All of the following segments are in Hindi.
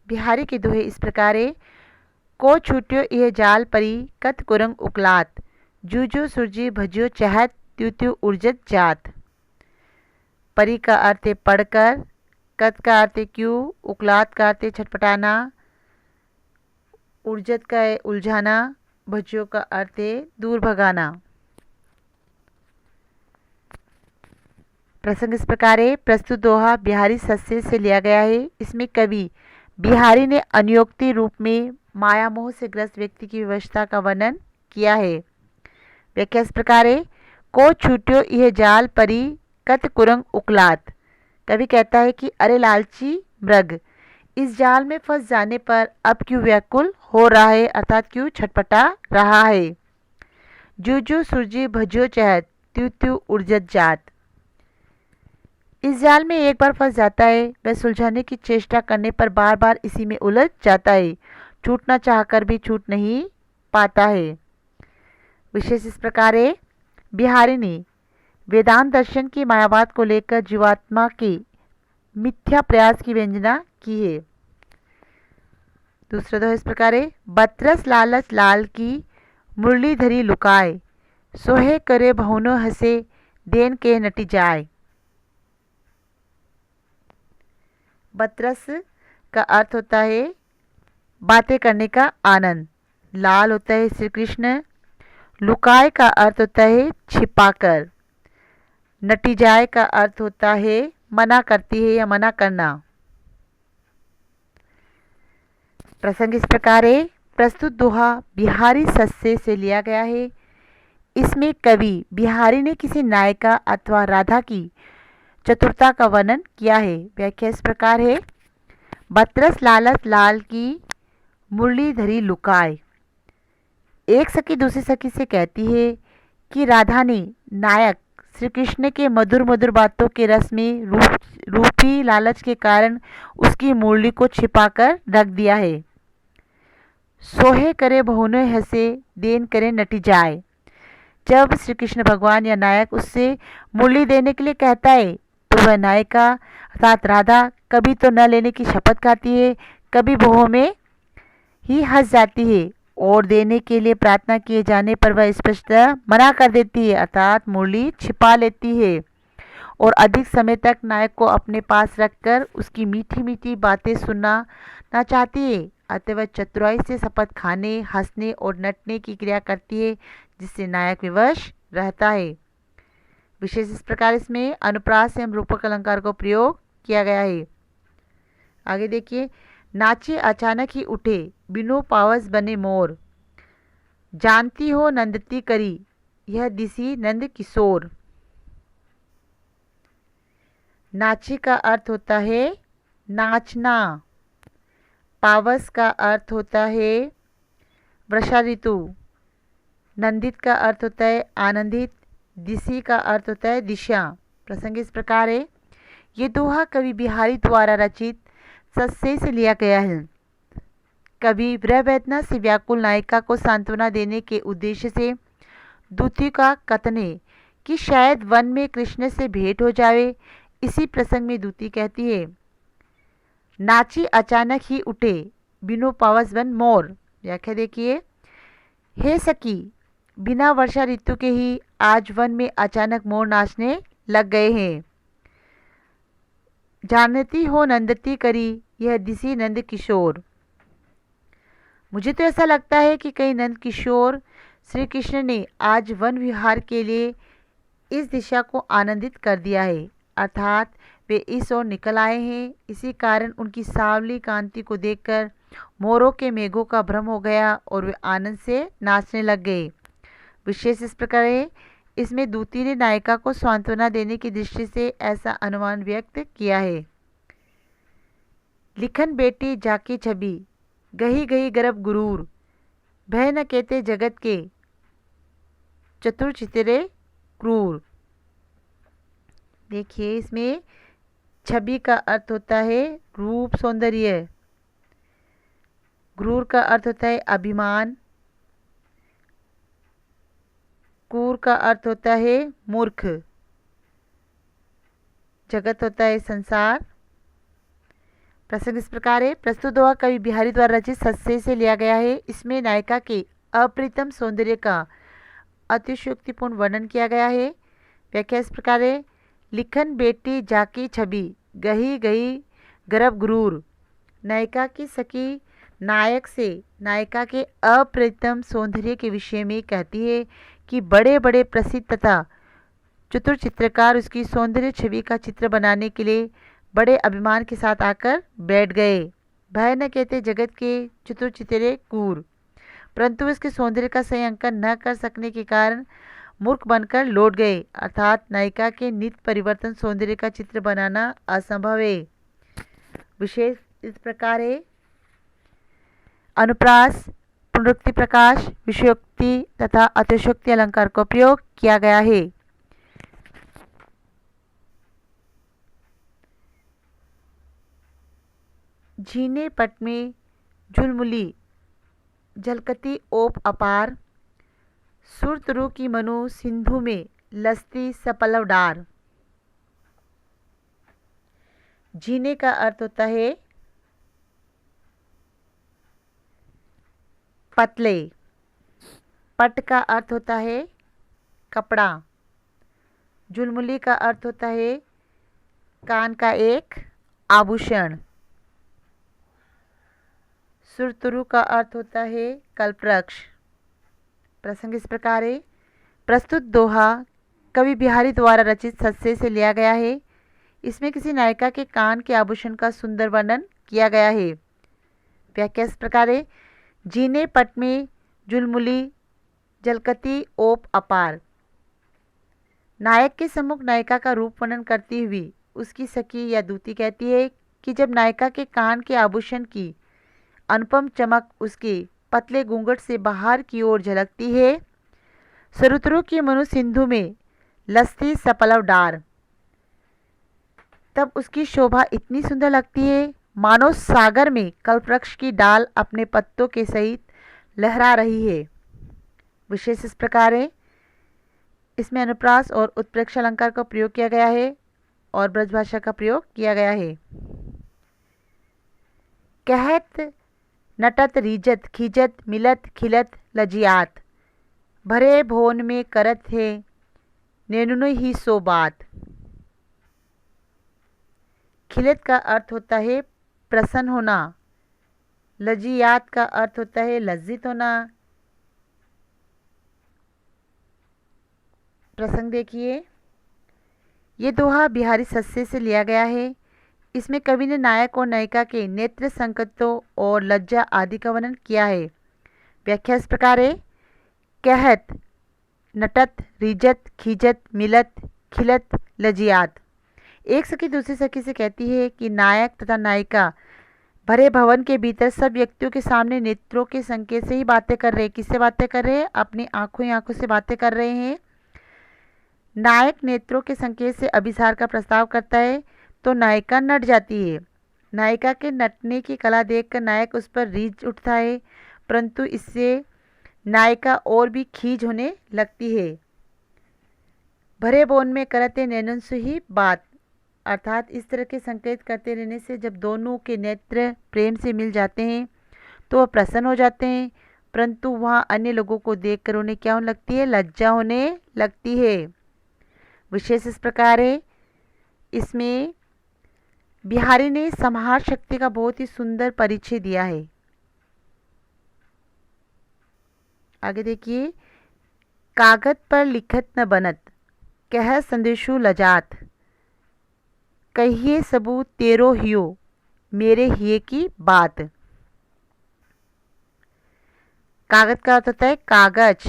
बिहारी के दोहे इस प्रकारे। को छूट्यो यह जाल परी कत कुरंग उकलात, जूजो सुरजी भजियो चहत, त्यू त्यू उर्जत जात। परी का अर्थ है पढ़कर, कत का अर्थ है क्यों, उकलात का अर्थ है छटपटाना, उर्जत का है उलझाना, भजियो का अर्थ है दूर भगाना। प्रसंग इस प्रकार है। प्रस्तुत दोहा बिहारी सस्से से लिया गया है। इसमें कवि बिहारी ने अनुयोक्ति रूप में माया मोह से ग्रस्त व्यक्ति की विवशता का वर्णन किया है। व्याख्या इस प्रकार है। को छूट्यो यह जाल परी कत कुरंग उकलात। कवि कहता है कि अरे लालची मृग, इस जाल में फंस जाने पर अब क्यों व्याकुल हो रहा है, अर्थात क्यों छटपटा रहा है। जू जू सुरजी भजियो चहत, त्यू त्यू उर्जत जात। इस जाल में एक बार फंस जाता है, वह सुलझाने की चेष्टा करने पर बार बार इसी में उलझ जाता है, छूटना चाहकर भी छूट नहीं पाता है। विशेष इस प्रकार है। बिहारी ने वेदांत दर्शन की मायावाद को लेकर जीवात्मा के मिथ्या प्रयास की व्यंजना की है। दूसरा दोहा इस प्रकार है। बतरस लालच लाल की मुरलीधरी लुकाए, सोहे करे भवनो हसे देन के नटी जाए। बतरस का अर्थ होता है बातें करने का आनंद, लाल होता है श्री कृष्ण, लुकाए का अर्थ होता है छिपाकर, नटी जाए का अर्थ होता है मना करती है या मना करना। प्रसंग इस प्रकार है। प्रस्तुत दोहा बिहारी सस्से से लिया गया है। इसमें कवि बिहारी ने किसी नायिका अथवा राधा की चतुरता का वर्णन किया है। व्याख्या इस प्रकार है। बतरस लालच लाल की मुरलीधरी लुकाए। एक सखी दूसरी सखी से कहती है कि राधा ने नायक श्री कृष्ण के मधुर मधुर बातों के रस में रूपी लालच के कारण उसकी मुरली को छिपाकर रख दिया है। सोहे करे बहुने हंसे देन करे नटी जाए। जब श्री कृष्ण भगवान या नायक उससे मुरली देने के लिए कहता है तो वह नायिका अर्थात राधा कभी तो न लेने की शपथ खाती है, कभी बहु में ही हंस जाती है और देने के लिए प्रार्थना किए जाने पर वह स्पष्ट मना कर देती है अर्थात मुरली छिपा लेती है और अधिक समय तक नायक को अपने पास रखकर उसकी मीठी मीठी बातें सुनना ना चाहती है। अतः वह चतुराई से शपथ खाने, हंसने और नटने की क्रिया करती है जिससे नायक विवश रहता है। विशेष इस प्रकार इसमें अनुप्रास एवं रूपक अलंकार को प्रयोग किया गया है। आगे देखिए। नाचे अचानक ही उठे बिनु पावस बने मोर, जानती हो नंदती करी यह दिसी नंद किशोर। नाचे का अर्थ होता है नाचना, पावस का अर्थ होता है वर्षा ऋतु, नंदित का अर्थ होता है आनंदित, दिशी का अर्थ होता है दिशा। प्रसंग इस प्रकार है। ये दोहा कवि बिहारी द्वारा रचित सस्से से लिया गया है। कवि विरह वेदना से व्याकुल नायिका को सांत्वना देने के उद्देश्य से दूती का कथन है कि शायद वन में कृष्ण से भेंट हो जावे। इसी प्रसंग में दूती कहती है, नाची अचानक ही उठे बिनु पावस बन मोर। व्याख्या देखिए। हे सखी, बिना वर्षा ऋतु के ही आज वन में अचानक मोर नाचने लग गए हैं। जानती हो नंदती करी यह दिसी नंद किशोर। मुझे तो ऐसा लगता है कि कई नंद किशोर श्री कृष्ण ने आज वन विहार के लिए इस दिशा को आनंदित कर दिया है अर्थात वे इस ओर निकल आए हैं। इसी कारण उनकी सांवली कांति को देखकर मोरों के मेघों का भ्रम हो गया और वे आनंद से नाचने लग गए। विशेष इस प्रकार है। इसमें दूती ने नायिका को सांत्वना देने की दृष्टि से ऐसा अनुमान व्यक्त किया है। लिखन बेटी जाकी छवि गही गही गर्भ गुरूर, भय न कहते जगत के चतुर चितरे क्रूर। देखिए इसमें छवि का अर्थ होता है रूप सौंदर्य, क्रूर का अर्थ होता है अभिमान, क्रूर का अर्थ होता है मूर्ख, जगत होता है संसार, प्रसंग इस प्रकार है। प्रस्तुत दोहा कवि बिहारी द्वारा रचित सस्से से लिया गया है। इसमें नायिका के अप्रितम सौंदर्य का अतिशयोक्तिपूर्ण वर्णन किया गया है। व्याख्या इस प्रकार है। लिखन बेटी जाकी छवि गही गही गर्भ गुरूर। नायिका की सखी नायक से नायिका के अप्रितम सौंदर्य के विषय में कहती है कि बड़े बड़े प्रसिद्ध तथा चतुर चित्रकार उसकी सौंदर्य छवि का चित्र बनाने के लिए बड़े अभिमान के साथ आकर बैठ गए। भय न कहते जगत के चतुर चित्रे कूर, परंतु उसके सौंदर्य का सही अंकन न कर सकने के कारण मूर्ख बनकर लौट गए। अर्थात नायिका के नित्य परिवर्तन सौंदर्य का चित्र बनाना असंभव है। विशेष इस प्रकार है। अनुप्रास, पुनरुक्ति प्रकाश, विषयोक्ति तथा अतिशयोक्ति अलंकार का प्रयोग किया गया है। झीने पट में झुलमुली झलकती ओप अपार। सुरतरु की मनु सिंधु में लस्ती सपलव डार। झीने का अर्थ होता है पतले। पट का अर्थ होता है कपड़ा। झुलमुली का अर्थ होता है कान का एक आभूषण। सुरतरु का अर्थ होता है कल्पवृक्ष। प्रसंग इस प्रकार है। प्रस्तुत दोहा कवि बिहारी द्वारा रचित सस्से से लिया गया है। इसमें किसी नायिका के कान के आभूषण का सुंदर वर्णन किया गया है। व्याख्या इस प्रकार है। जीने पट में झुलमुली झलकती ओप अपार। नायक के सम्मुख नायिका का रूप वर्णन करती हुई उसकी सखी या दूती कहती है कि जब नायिका के कान के आभूषण की अनुपम चमक उसके पतले घूंघट से बाहर की ओर झलकती है। सुरतरु की मनु सिंधु में लस्ती सपलव डार, तब उसकी शोभा इतनी सुंदर लगती है मानो सागर में कल्पवृक्ष की डाल अपने पत्तों के सहित लहरा रही है। विशेष इस प्रकार है। इसमें अनुप्रास और उत्प्रेक्षा अलंकार का प्रयोग किया गया है और ब्रजभाषा का प्रयोग किया गया है। कहत नटत रीजत खीजत मिलत खिलत लजियात। भरे भोन में करत है नैनुन ही सो बात। खिलत का अर्थ होता है प्रसन्न होना। लजियात का अर्थ होता है लज्जित होना। प्रसंग देखिए। ये दोहा बिहारी सस्से से लिया गया है। इसमें कवि ने नायक और नायिका के नेत्र संकटों और लज्जा आदि का वर्णन किया है। व्याख्या इस प्रकार है। कहत नटत रीजत खीजत मिलत खिलत लजियात। एक सखी दूसरी सखी से कहती है कि नायक तथा नायिका भरे भवन के भीतर सब व्यक्तियों के सामने नेत्रों के संकेत से ही बातें कर रहे हैं। किससे बातें कर रहे हैं? अपनी आंखों ही आंखों से बातें कर रहे हैं। नायक नेत्रों के संकेत से अभिसार का प्रस्ताव करता है तो नायिका नट जाती है। नायिका के नटने की कला देखकर नायक उस पर रीझ उठता है, परंतु इससे नायिका और भी खींच होने लगती है। भरे बोन में करते नैनन से ही बात, अर्थात इस तरह के संकेत करते रहने से जब दोनों के नेत्र प्रेम से मिल जाते हैं तो वह प्रसन्न हो जाते हैं, परंतु वहाँ अन्य लोगों को देखकर उन्हें क्या होने लगती है? लज्जा होने लगती है। विशेष इस प्रकार है। इसमें बिहारी ने संहार शक्ति का बहुत ही सुंदर परिचय दिया है। आगे देखिए। कागज पर लिखत न बनत कह संदेशु लजात। कहिए सबूत तेरो हियो मेरे हिये की बात। कागज का अर्थ होता है कागज।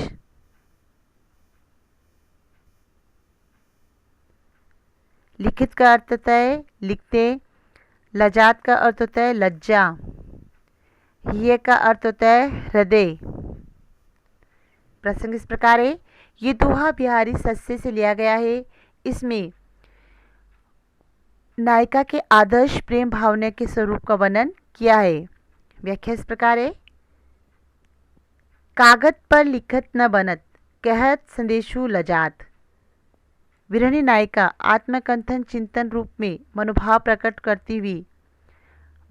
लिखित का अर्थ होता है लिखते। लजात का अर्थ होता है लज्जा। हिये का अर्थ होता है हृदय। प्रसंग इस प्रकार है। ये दोहा बिहारी सस्से से लिया गया है। इसमें नायिका के आदर्श प्रेम भावना के स्वरूप का वर्णन किया है। व्याख्या इस प्रकार है। कागज पर लिखत न बनत कहत संदेशु लजात। विरहणी नायिका आत्मकंथन चिंतन रूप में मनोभाव प्रकट करती हुई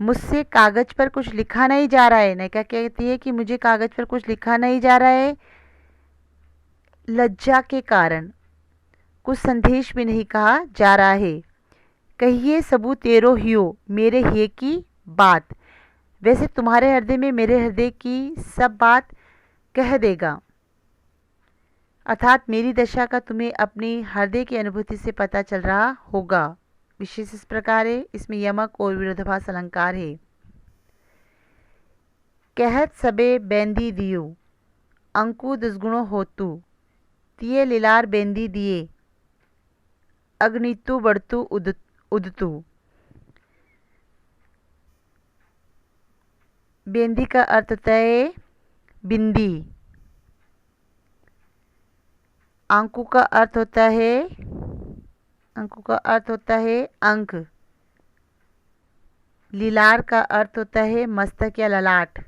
मुझसे कागज पर कुछ लिखा नहीं जा रहा है। नायिका कहती है कि मुझे कागज पर कुछ लिखा नहीं जा रहा है लज्जा के कारण। कुछ संदेश भी नहीं कहा जा रहा है। कहिए सबूत तेरो हियो मेरे हे की बात। वैसे तुम्हारे हृदय में मेरे हृदय की सब बात कह देगा। अर्थात मेरी दशा का तुम्हें अपनी हृदय की अनुभूति से पता चल रहा होगा। विशेष इस प्रकार है, इसमें यमक और विरोधाभास अलंकार है। कहत सबे बेंदी दियो अंकु दुष्गुणो होतु तिये लीलार बेंदी दिए अग्नितु बढ़तु उदतु। बेंदी का अर्थ होता है बिंदी। अंकु का अर्थ होता है अंक। लीलार का अर्थ होता है मस्तक या ललाट।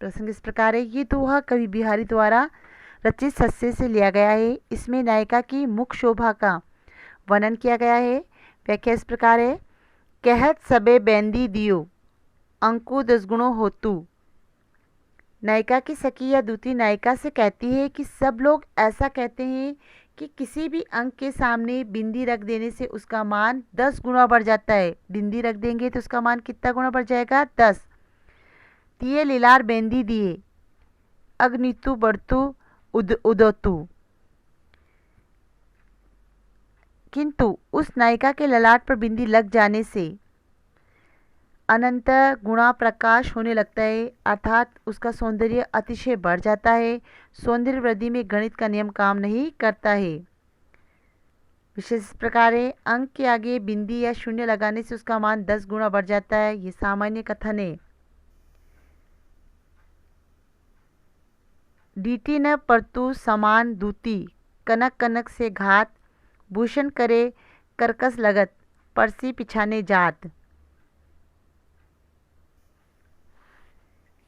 प्रसंग इस प्रकार है। ये दोहा कवि बिहारी द्वारा रचित सस्से से लिया गया है। इसमें नायिका की मुख शोभा का वर्णन किया गया है। व्याख्या इस प्रकार है। कहत सबे बेंदी दियो अंकु दसगुणो होतु। नायिका की सखी या दूती नायिका से कहती है कि सब लोग ऐसा कहते हैं कि किसी भी अंक के सामने बिंदी रख देने से उसका मान 10 गुना बढ़ जाता है। बिंदी रख देंगे तो उसका मान कितना गुना बढ़ जाएगा? 10। तिये लीलार बेंदी दिए अग्नितु बढ़तु उदोतु। किंतु उस नायिका के ललाट पर बिंदी लग जाने से अनंत गुणा प्रकाश होने लगता है, अर्थात उसका सौंदर्य अतिशय बढ़ जाता है। सौंदर्य वृद्धि में गणित का नियम काम नहीं करता है। विशेष प्रकार है। अंक के आगे बिंदी या शून्य लगाने से उसका मान 10 गुना बढ़ जाता है। ये सामान्य कथन है। डीटी न परतु समान दूती कनक कनक से घात भूषण करे करकस लगत परसी पिछाने जात।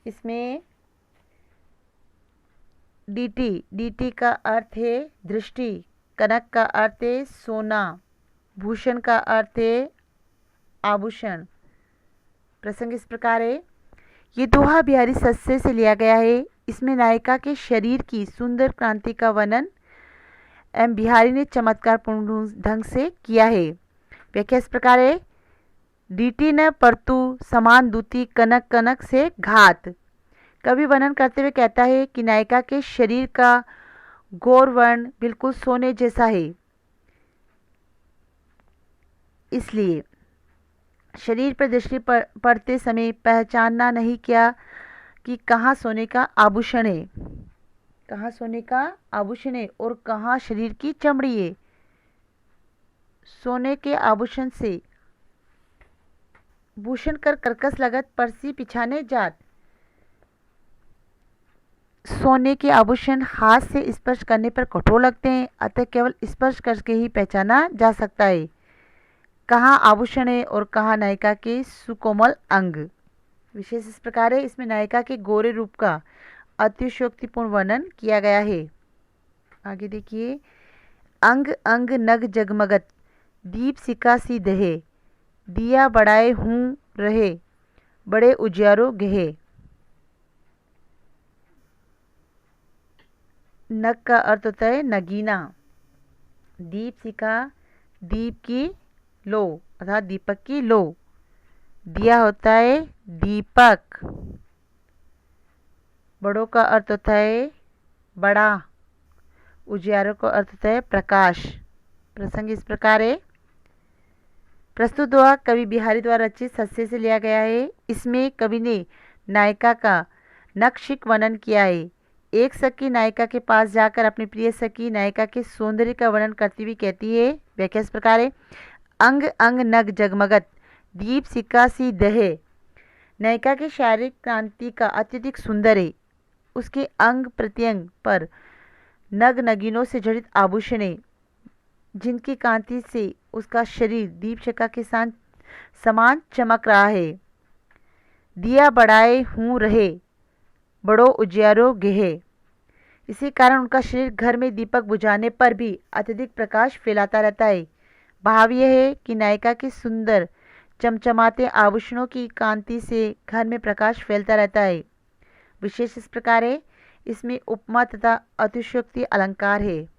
इसमें डीटी का अर्थ है दृष्टि, कनक का अर्थ है सोना, भूषण का अर्थ है आभूषण। प्रसंग इस प्रकार है। ये दोहा बिहारी सस्से से लिया गया है। इसमें नायिका के शरीर की सुंदर क्रांति का वर्णन एम बिहारी ने चमत्कारपूर्ण ढंग से किया है। व्याख्या इस प्रकार है। डीटी न परतु समान दूती कनक कनक से घात। कवि वर्णन करते हुए कहता है कि नायिका के शरीर का गौर वर्ण बिल्कुल सोने जैसा है। इसलिए शरीर पर दृष्टि पड़ते समय पहचानना नहीं क्या कि कहाँ सोने का आभूषण है, कहाँ सोने का आभूषण है और कहाँ शरीर की चमड़ी है। सोने के आभूषण से भूषण कर कर्कश लगत परसी पिछाने जात। सोने के आभूषण हाथ से स्पर्श करने पर कठोर लगते हैं, अतः केवल स्पर्श करके ही पहचाना जा सकता है कहाँ आभूषण है और कहाँ नायिका के सुकोमल अंग। विशेष इस प्रकार है। इसमें नायिका के गोरे रूप का अतिशयोक्तिपूर्ण वर्णन किया गया है। आगे देखिए। अंग अंग नग जगमगत दीप सिका सी दहे दिया बढ़ाए हूँ रहे बड़े उजियारो गहे। नग का अर्थ होता है नगीना। दीप सिका दीप की लो अर्थात दीपक की लो। दिया होता है दीपक। बड़ों का अर्थ होता है बड़ा। उजियारों का अर्थ होता है प्रकाश। प्रसंग इस प्रकार है। प्रस्तुत दोहा कवि बिहारी द्वारा रचित सस्से से लिया गया है। इसमें कवि ने नायिका का नक्शिक वर्णन किया है। एक सखी नायिका के पास जाकर अपनी प्रिय सखी नायिका के सौंदर्य का वर्णन करती हुई कहती है। व्याख्या इस प्रकार है। अंग अंग नग जगमगत दीप सिक्का सी दहे। नायिका की शारीरिक क्रांति का अत्यधिक सुंदर है। उसके अंग प्रत्यंग पर नग नगीनों से जड़ित आभूषण है जिनकी कांति से उसका शरीर दीपशिखा के साथ समान चमक रहा है। दिया बढ़ाए हूँ रहे बड़ो उजियारो गेहे। इसी कारण उनका शरीर घर में दीपक बुझाने पर भी अत्यधिक प्रकाश फैलाता रहता है। भाव यह है कि नायिका के सुंदर चमचमाते आभूषणों की कांति से घर में प्रकाश फैलता रहता है। विशेष इस प्रकार है, इसमें उपमा तथा अतिशयोक्ति अलंकार है।